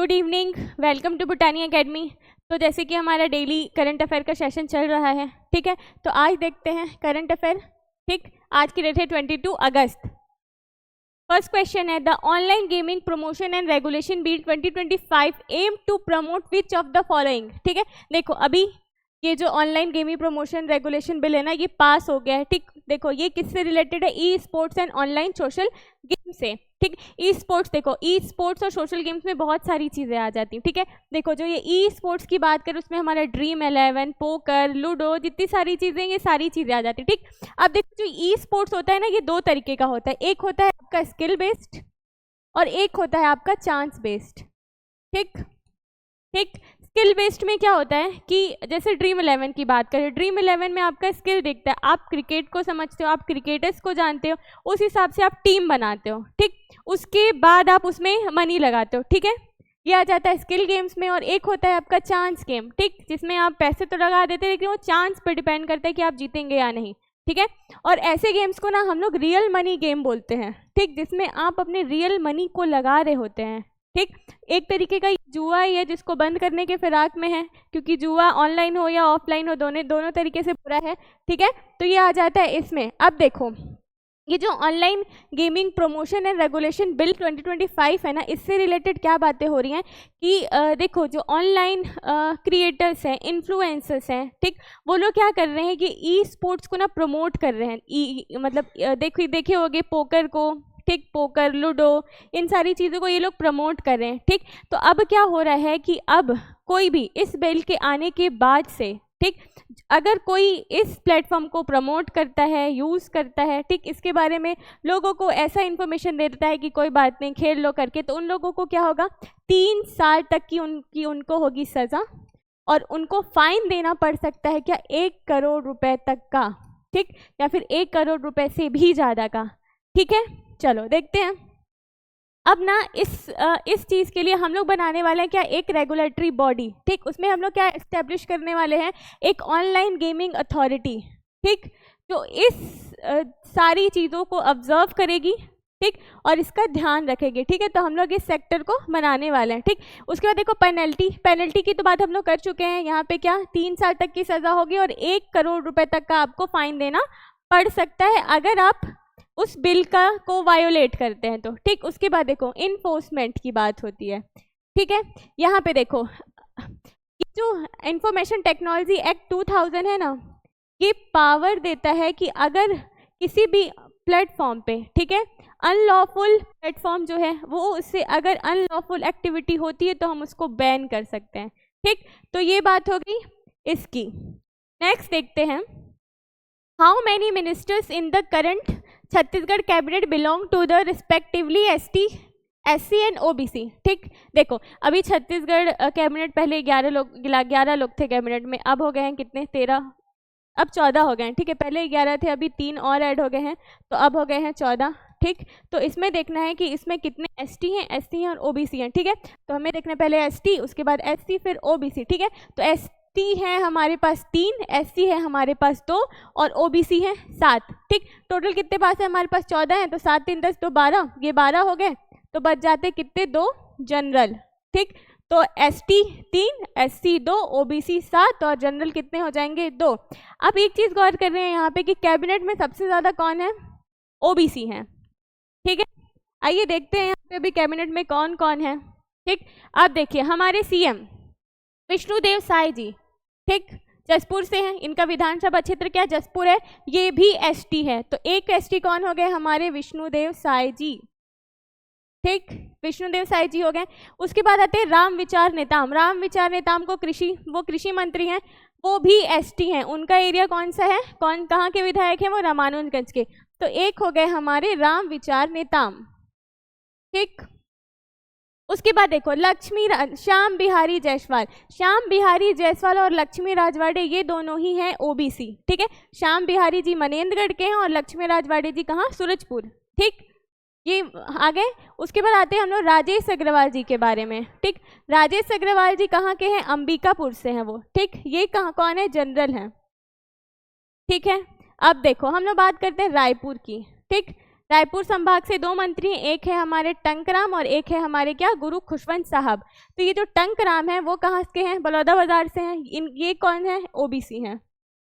Good evening, welcome to Butani academy. तो जैसे कि हमारा डेली करंट अफेयर का सेशन चल रहा है, ठीक है, तो आज देखते हैं करंट अफेयर। ठीक, आज की डेट है 22 अगस्त। फर्स्ट क्वेश्चन है, the online gaming promotion and regulation bill 2025 aim to promote which of the following. ठीक है, देखो अभी ये जो online gaming promotion regulation bill है ना, ये पास हो गया है। ठीक, देखो ये किससे रिलेटेड है? E sports and online social game से। ठीक, ई स्पोर्ट्स, देखो ई स्पोर्ट्स और सोशल गेम्स में बहुत सारी चीज़ें आ जाती हैं। ठीक है, देखो जो ये ई स्पोर्ट्स की बात करें उसमें हमारा ड्रीम 11, पोकर, लूडो, जितनी सारी चीज़ें, ये सारी चीज़ें आ जाती हैं। ठीक, अब देखो जो ई स्पोर्ट्स होता है ना, ये दो तरीके का होता है। एक होता है आपका स्किल बेस्ड और एक होता है आपका चांस बेस्ड। ठीक ठीक, स्किल बेस्ड में क्या होता है कि जैसे ड्रीम 11 की बात करें, ड्रीम 11 में आपका स्किल दिखता है, आप क्रिकेट को समझते हो, आप क्रिकेटर्स को जानते हो, उस हिसाब से आप टीम बनाते हो। ठीक, उसके बाद आप उसमें मनी लगाते हो। ठीक है, ये आ जाता है स्किल गेम्स में। और एक होता है आपका चांस गेम, ठीक, जिसमें आप पैसे तो लगा देते हैं लेकिन वो चांस पर डिपेंड करता है कि आप जीतेंगे या नहीं। ठीक है, और ऐसे गेम्स को ना हम लोग रियल मनी गेम बोलते हैं। ठीक, जिसमें आप अपने रियल मनी को लगा रहे होते हैं। ठीक, एक तरीके का जुआ ही है जिसको बंद करने के फिराक में है, क्योंकि जुआ ऑनलाइन हो या ऑफलाइन हो, दोनों तरीके से बुरा है। ठीक है, तो ये आ जाता है इसमें। अब देखो ये जो online gaming promotion and regulation bill 2025 है ना, इससे रिलेटेड क्या बातें हो रही हैं कि देखो जो ऑनलाइन क्रिएटर्स हैं, इन्फ्लुएंसर्स हैं, ठीक, वो लोग क्या कर रहे हैं कि ई स्पोर्ट्स को ना प्रमोट कर रहे हैं। मतलब देखे होगे पोकर को, ठीक, पोकर, लूडो, इन सारी चीज़ों को ये लोग प्रमोट कर रहे हैं। ठीक, तो अब क्या हो रहा है कि अब कोई भी इस बिल के आने के बाद से, ठीक, अगर कोई इस प्लेटफॉर्म को प्रमोट करता है, यूज़ करता है, ठीक, इसके बारे में लोगों को ऐसा इन्फॉर्मेशन दे देता है कि कोई बात नहीं, खेल लो करके, तो उन लोगों को क्या होगा, 3 साल तक की उनको होगी सज़ा, और उनको फाइन देना पड़ सकता है क्या, 1 करोड़ रुपए तक का। ठीक, या फिर 1 करोड़ रुपए से भी ज़्यादा का। ठीक है, चलो देखते हैं। अब ना इस चीज़ के लिए हम लोग बनाने वाले हैं क्या, एक रेगुलेटरी बॉडी। ठीक, उसमें हम लोग क्या एस्टेब्लिश करने वाले हैं, एक ऑनलाइन गेमिंग अथॉरिटी। ठीक, जो इस सारी चीज़ों को ऑब्जर्व करेगी, ठीक, और इसका ध्यान रखेगी। ठीक है, तो हम लोग इस सेक्टर को बनाने वाले हैं। ठीक, उसके बाद देखो पेनल्टी की तो बात हम लोग कर चुके हैं। यहाँ पे क्या 3 साल तक की सज़ा होगी और 1 करोड़ रुपए तक का आपको फाइन देना पड़ सकता है अगर आप उस बिल को वायोलेट करते हैं तो। ठीक, उसके बाद देखो इन्फोर्समेंट की बात होती है। ठीक है, यहाँ पे देखो जो इंफॉर्मेशन टेक्नोलॉजी एक्ट 2000 है ना, ये पावर देता है कि अगर किसी भी प्लेटफॉर्म पे, ठीक है, अनलॉफुल प्लेटफॉर्म जो है वो, उससे अगर अनलॉफुल एक्टिविटी होती है तो हम उसको बैन कर सकते हैं। ठीक, तो ये बात होगी इसकी। नेक्स्ट देखते हैं, how many ministers in the current Chhattisgarh cabinet belong to the respectively ST, SC and OBC। ठीक, देखो अभी छत्तीसगढ़ कैबिनेट पहले 11 लोग थे कैबिनेट में, अब हो गए हैं कितने, 13, अब 14 हो गए हैं। ठीक है, पहले 11 थे, अभी 3 और ऐड हो गए हैं, तो अब हो गए हैं 14। ठीक, तो इसमें देखना है कि इसमें कितने ST हैं, SC हैं और OBC हैं। ठीक है, तो हमें देखना है पहले ST, उसके बाद SC, फिर OBC। ठीक है, तो ST है हमारे पास 3, SC है हमारे पास 2 और OBC है 7। ठीक, टोटल कितने पास है हमारे पास, 14 हैं, तो 7 3 10 2 12, ये 12 हो गए, तो बच जाते कितने, 2 जनरल। ठीक, तो ST 3, SC 2, OBC 7 और जनरल कितने हो जाएंगे, 2। अब एक चीज़ गौर कर रहे हैं यहाँ पे कि कैबिनेट में सबसे ज़्यादा कौन है, OBC हैं। ठीक है, आइए देखते हैं यहाँ पे अभी कैबिनेट में कौन कौन है। ठीक, अब देखिए हमारे CM विष्णुदेव साय जी, ठीक, जसपुर से हैं, इनका विधानसभा क्षेत्र क्या जसपुर है, ये भी ST है, तो एक ST कौन हो गए हमारे, विष्णुदेव साय जी। ठीक, विष्णुदेव साय जी हो गए। उसके बाद आते हैं राम विचार नेताम को वो कृषि मंत्री हैं, वो भी ST हैं। उनका एरिया कौन सा है, कहाँ के विधायक हैं, वो रामानुजगंज के, तो एक हो गए हमारे राम विचार नेताम। ठीक, उसके बाद देखो श्याम बिहारी जायसवाल और लक्ष्मी राजवाड़े, ये दोनों ही हैं OBC। ठीक है, श्याम बिहारी जी मनेन्द्रगढ़ के हैं और लक्ष्मी राजवाड़े जी कहाँ, सूरजपुर। ठीक, ये आ गए। उसके बाद आते हैं हम लोग राजेश अग्रवाल जी के बारे में। ठीक, राजेश अग्रवाल जी कहाँ के हैं, अंबिकापुर से हैं वो। ठीक, ये कौन है, जनरल हैं। ठीक है, अब देखो हम लोग बात करते हैं रायपुर की। ठीक, रायपुर संभाग से 2 मंत्री हैं, एक है हमारे टंकराम और एक है हमारे क्या गुरु खुशवंत साहब। तो ये जो टंकराम है वो कहाँ के हैं, बलौदाबाजार से हैं। ये कौन है, ओबीसी हैं,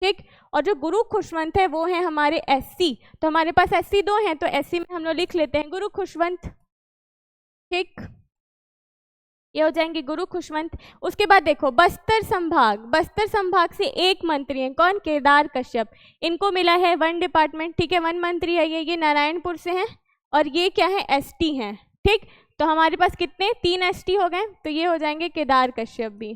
ठीक। और जो गुरु खुशवंत है वो है हमारे एससी। तो हमारे पास एससी 2 हैं, तो एससी में हम लोग लिख लेते हैं गुरु खुशवंत, ठीक, ये हो जाएंगे गुरु खुशवंत। उसके बाद देखो बस्तर संभाग से 1 मंत्री हैं, कौन, केदार कश्यप। इनको मिला है 1 डिपार्टमेंट, ठीक है, 1 मंत्री है ये नारायणपुर से हैं और ये क्या है, एसटी हैं, ठीक। तो हमारे पास कितने, 3 एसटी हो गए, तो ये हो जाएंगे केदार कश्यप भी,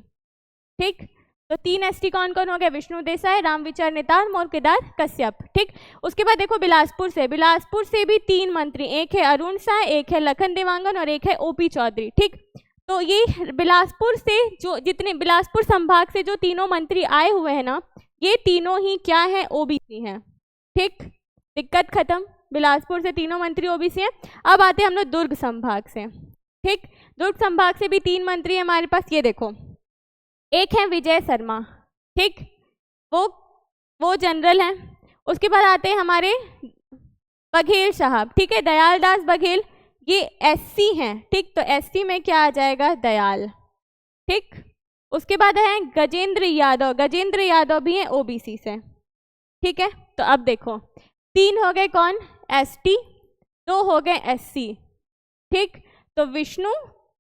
ठीक। तो 3 एसटी कौन कौन हो गए, विष्णु देसाई, रामविचार नेताम और केदार कश्यप, ठीक। उसके बाद देखो बिलासपुर से भी 3 मंत्री, एक है अरुण शाह, एक है लखन देवांगन और एक है ओपी चौधरी, ठीक। तो ये बिलासपुर से जो जितने बिलासपुर संभाग से जो तीनों मंत्री आए हुए हैं ना, ये तीनों ही क्या है, ओबीसी हैं, ठीक, दिक्कत खत्म। बिलासपुर से तीनों मंत्री ओबीसी हैं। अब आते हैं हम लोग दुर्ग संभाग से, ठीक। दुर्ग संभाग से भी 3 मंत्री हैं हमारे पास, ये देखो, एक है विजय शर्मा, ठीक, वो जनरल हैं। उसके बाद आते हैं हमारे बघेल साहब, ठीक है, दयाल दास बघेल, ये एससी हैं, ठीक। तो एससी में क्या आ जाएगा, दयाल, ठीक। उसके बाद है गजेंद्र यादव भी हैं ओबीसी से, ठीक है। तो अब देखो 3 हो गए कौन, एसटी, 2 हो गए एससी, ठीक। तो विष्णु,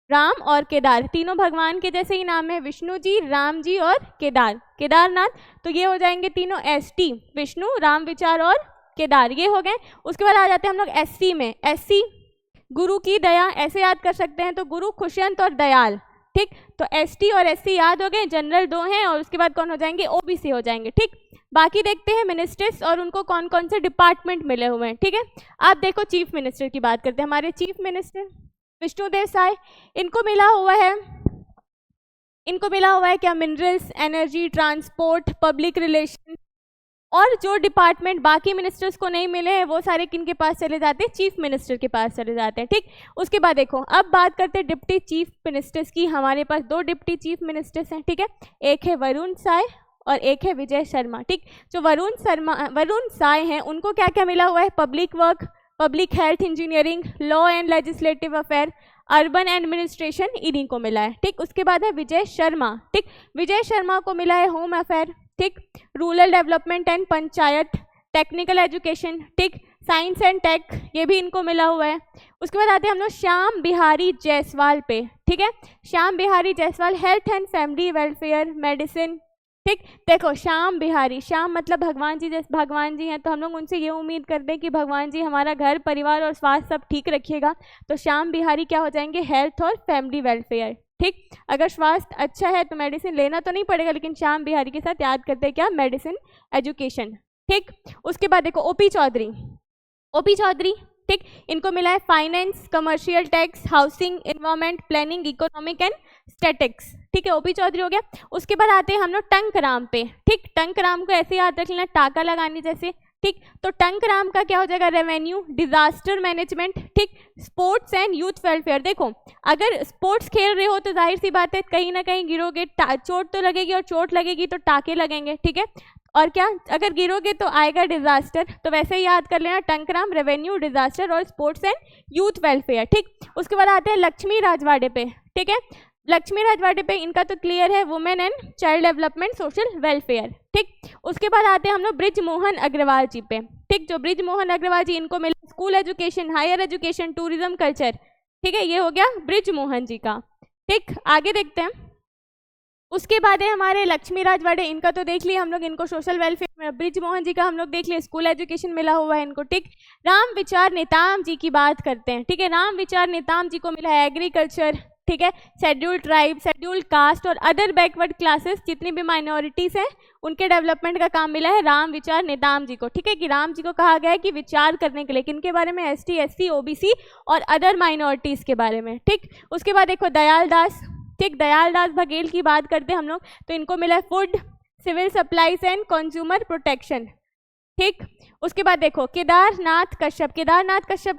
राम और केदार, तीनों भगवान के जैसे ही नाम है, विष्णु जी, राम जी और केदारनाथ। तो ये हो जाएंगे तीनों एसटी, विष्णु, राम विचार और केदार, ये हो गए। उसके बाद आ जाते हैं हम लोग एससी में, एससी गुरु की दया, ऐसे याद कर सकते हैं, तो गुरु खुशवंत और दयाल, ठीक। तो एसटी और एससी याद हो गए, जनरल 2 हैं और उसके बाद कौन हो जाएंगे, ओबीसी हो जाएंगे, ठीक। बाकी देखते हैं मिनिस्टर्स और उनको कौन कौन से डिपार्टमेंट मिले हुए हैं, ठीक है। आप देखो चीफ मिनिस्टर की बात करते हैं। हमारे चीफ मिनिस्टर विष्णु देसाई, इनको मिला हुआ है क्या, minerals, energy, transport, public relation. और जो डिपार्टमेंट बाकी मिनिस्टर्स को नहीं मिले हैं वो सारे किन के पास चले जाते हैं, चीफ मिनिस्टर के पास चले जाते हैं, ठीक। उसके बाद देखो अब बात करते हैं डिप्टी चीफ मिनिस्टर्स की। हमारे पास 2 डिप्टी चीफ मिनिस्टर्स हैं, ठीक है, एक है वरुण साय और एक है विजय शर्मा, ठीक। जो वरुण साय हैं उनको क्या क्या मिला हुआ है, public work, public health engineering, law and legislative affair, urban administration, इन्हीं को मिला है, ठीक। उसके बाद है विजय शर्मा, ठीक, विजय शर्मा को मिला है होम अफेयर, ठीक, rural development and panchayat, technical education, ठीक, साइंस एंड टेक, ये भी इनको मिला हुआ है। उसके बाद आते हैं हम लोग श्याम बिहारी जायसवाल पे, ठीक है, Shyam Bihari Jaiswal, health and family welfare, medicine, ठीक। देखो श्याम मतलब भगवान जी, जैसे भगवान जी हैं तो हम लोग उनसे ये उम्मीद करते हैं कि भगवान जी हमारा घर परिवार और स्वास्थ्य सब ठीक रखिएगा। तो श्याम बिहारी क्या हो जाएंगे, हेल्थ और फैमिली वेलफेयर, ठीक। अगर स्वास्थ्य अच्छा है तो मेडिसिन लेना तो नहीं पड़ेगा, लेकिन श्याम बिहारी के साथ याद करते हैं क्या, मेडिसिन, एजुकेशन, ठीक। उसके बाद देखो ओपी चौधरी, ठीक, इनको मिला है finance, commercial tax, housing, environment, planning, economic and statics, ठीक है, ओपी चौधरी हो गया। उसके बाद आते हैं हम लोग टंकराम पे, ठीक, टंकराम को ऐसे याद रख लेना, टाका लगाने जैसे, ठीक। तो टंकराम का क्या हो जाएगा, रेवेन्यू, डिजास्टर मैनेजमेंट, ठीक, स्पोर्ट्स एंड यूथ वेलफेयर। देखो अगर स्पोर्ट्स खेल रहे हो तो जाहिर सी बात है कहीं ना कहीं गिरोगे, चोट तो लगेगी और चोट लगेगी तो टाके लगेंगे, ठीक है। और क्या, अगर गिरोगे तो आएगा डिजास्टर, तो वैसे ही याद कर लेना, टंकराम, रेवेन्यू, डिजास्टर और स्पोर्ट्स एंड यूथ वेलफेयर, ठीक। उसके बाद आते हैं लक्ष्मी राजवाड़े पे, ठीक है, लक्ष्मी राजवाड़े पे इनका तो क्लियर है, women and child development, social welfare, ठीक। उसके बाद आते हैं हम लोग ब्रिजमोहन अग्रवाल जी पे, ठीक, जो ब्रिजमोहन अग्रवाल जी, इनको मिला school education, higher education, tourism, culture, ठीक है, ये हो गया ब्रिजमोहन जी का, ठीक। आगे देखते हैं। उसके बाद है हमारे लक्ष्मी राजवाड़े, इनका तो देख लिया हम लोग, इनको सोशल वेलफेयर, ब्रिजमोहन जी का हम लोग देख लिया, स्कूल एजुकेशन मिला हुआ है इनको, ठीक। राम विचार नेताम जी की बात करते हैं, ठीक है, राम विचार नेताम जी को मिला है एग्रीकल्चर, ठीक है, शेड्यूल्ड ट्राइब, शेड्यूल्ड कास्ट और अदर बैकवर्ड क्लासेस, जितनी भी माइनॉरिटीज़ हैं उनके डेवलपमेंट का काम मिला है राम विचार नेताम जी को, ठीक है, कि राम जी को कहा गया है कि विचार करने के लिए किनके बारे में, एसटी, एससी, ओबीसी और अदर माइनॉरिटीज़ के बारे में, ठीक। उसके बाद देखो दयाल दास, ठीक, दयाल दास बघेल की बात करते हैं हम लोग, तो इनको मिला है food, civil supplies and consumer protection, ठीक। उसके बाद देखो केदारनाथ कश्यप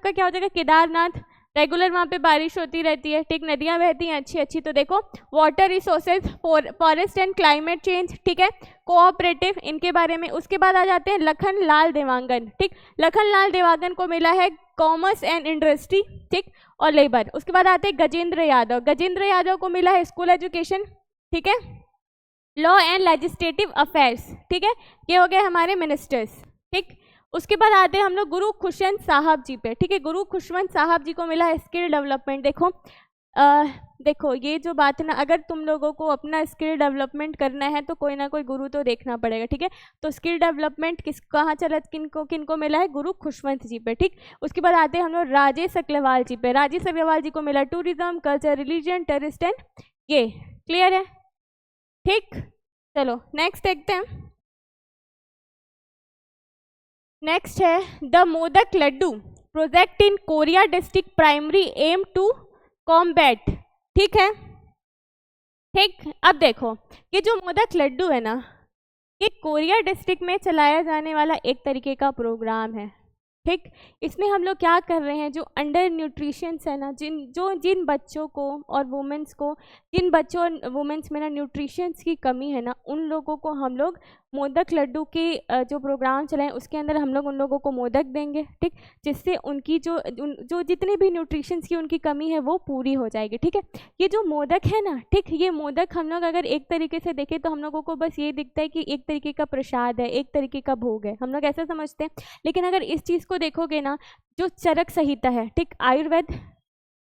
का क्या हो जाएगा, केदारनाथ, रेगुलर वहाँ पे बारिश होती रहती है, ठीक, नदियाँ बहती हैं अच्छी अच्छी। तो देखो water resources, forest and climate change, ठीक है, कोऑपरेटिव, इनके बारे में। उसके बाद आ जाते हैं लखन लाल देवांगन, ठीक, लखन लाल देवांगन को मिला है कॉमर्स एंड इंडस्ट्री, ठीक, और लेबर। उसके बाद आते हैं गजेंद्र यादव, गजेंद्र यादव को मिला है स्कूल एजुकेशन, ठीक है, लॉ एंड लेजिस्लेटिव अफेयर्स, ठीक है, ये हो गए हमारे मिनिस्टर्स, ठीक। उसके बाद आते हैं हम लोग गुरु खुशवंत साहब जी पे, ठीक है, गुरु खुशवंत साहब जी को मिला है स्किल डेवलपमेंट। देखो ये जो बात है ना, अगर तुम लोगों को अपना स्किल डेवलपमेंट करना है तो कोई ना कोई गुरु तो देखना पड़ेगा, ठीक है। तो स्किल डेवलपमेंट कहाँ चला, किनको मिला है, गुरु खुशवंत जी पे, ठीक। उसके बाद आते हैं हम लोग राजेश अग्रवाल जी पे, राजेश अग्रवाल जी को मिला tourism, culture, religion, terrorist and, ये क्लियर है, ठीक। चलो नेक्स्ट देखते हैं। नेक्स्ट है the Modak laddu project in Koriya district primary aim to combat, ठीक है, ठीक। अब देखो ये जो मोदक लड्डू है ना, ये कोरिया डिस्ट्रिक्ट में चलाया जाने वाला एक तरीके का प्रोग्राम है, ठीक। इसमें हम लोग क्या कर रहे हैं, जो अंडर न्यूट्रिशंस है ना, जिन बच्चों को और वुमेंस को, जिन बच्चों और वुमेंस में ना न्यूट्रिशंस की कमी है ना, उन लोगों को हम लोग मोदक लड्डू के जो प्रोग्राम चलाएं उसके अंदर हम लोग उन लोगों को मोदक देंगे, ठीक, जिससे उनकी जो जितनी भी न्यूट्रिशंस की उनकी कमी है वो पूरी हो जाएगी, ठीक है। ये जो मोदक है ना, ठीक, ये मोदक हम लोग अगर एक तरीके से देखें तो हम लोगों को बस ये दिखता है कि एक तरीके का प्रसाद है, एक तरीके का भोग है, हम लोग ऐसा समझते हैं। लेकिन अगर इस चीज़ को देखोगे ना, जो चरक संहिता है, ठीक, आयुर्वेद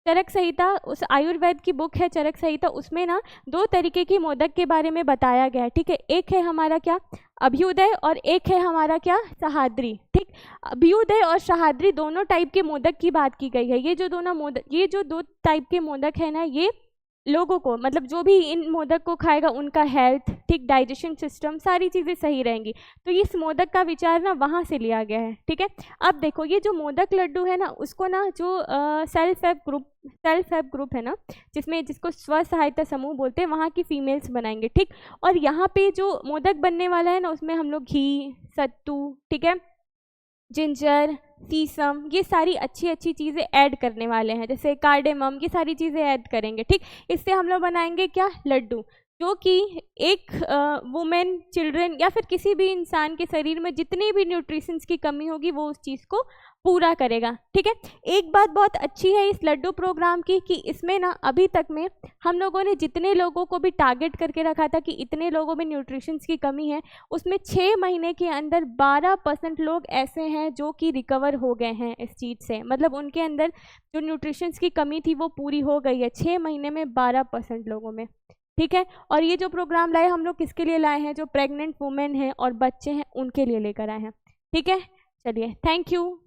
चरक संहिता, उस आयुर्वेद की बुक है चरक संहिता, उसमें ना 2 तरीके की मोदक के बारे में बताया गया है, ठीक है। एक है हमारा क्या, अभ्युदय, और एक है हमारा क्या, सहाद्री, ठीक। अभ्युदय और सहाद्री दोनों टाइप के मोदक की बात की गई है। ये जो 2 टाइप के मोदक है ना, ये लोगों को, मतलब जो भी इन मोदक को खाएगा उनका हेल्थ, ठीक, डाइजेशन सिस्टम, सारी चीज़ें सही रहेंगी। तो इस मोदक का विचार ना वहाँ से लिया गया है, ठीक है। अब देखो ये जो मोदक लड्डू है ना, उसको ना जो सेल्फ हेल्प ग्रुप है ना, जिसको स्व सहायता समूह बोलते हैं, वहाँ की फीमेल्स बनाएंगे, ठीक। और यहाँ पे जो मोदक बनने वाला है ना, उसमें हम लोग घी, सत्तू, ठीक है, जिंजर, सीसम, ये सारी अच्छी अच्छी चीज़ें ऐड करने वाले हैं, जैसे कार्डेमम, ये सारी चीज़ें ऐड करेंगे, ठीक। इससे हम लोग बनाएंगे क्या, लड्डू, जो कि एक वुमेन, चिल्ड्रन या फिर किसी भी इंसान के शरीर में जितनी भी न्यूट्रिशंस की कमी होगी वो उस चीज़ को पूरा करेगा, ठीक है। एक बात बहुत अच्छी है इस लड्डू प्रोग्राम की कि इसमें ना अभी तक में हम लोगों ने जितने लोगों को भी टारगेट करके रखा था कि इतने लोगों में न्यूट्रिशंस की कमी है, उसमें 6 महीने के अंदर 12% लोग ऐसे हैं जो कि रिकवर हो गए हैं इस चीज़ से, मतलब उनके अंदर जो न्यूट्रिशंस की कमी थी वो पूरी हो गई है 6 महीने में 12% लोगों में, ठीक है। और ये जो प्रोग्राम लाए हम लोग किसके लिए लाए हैं, जो प्रेग्नेंट वुमेन हैं और बच्चे हैं उनके लिए लेकर आए हैं, ठीक है। चलिए, थैंक यू।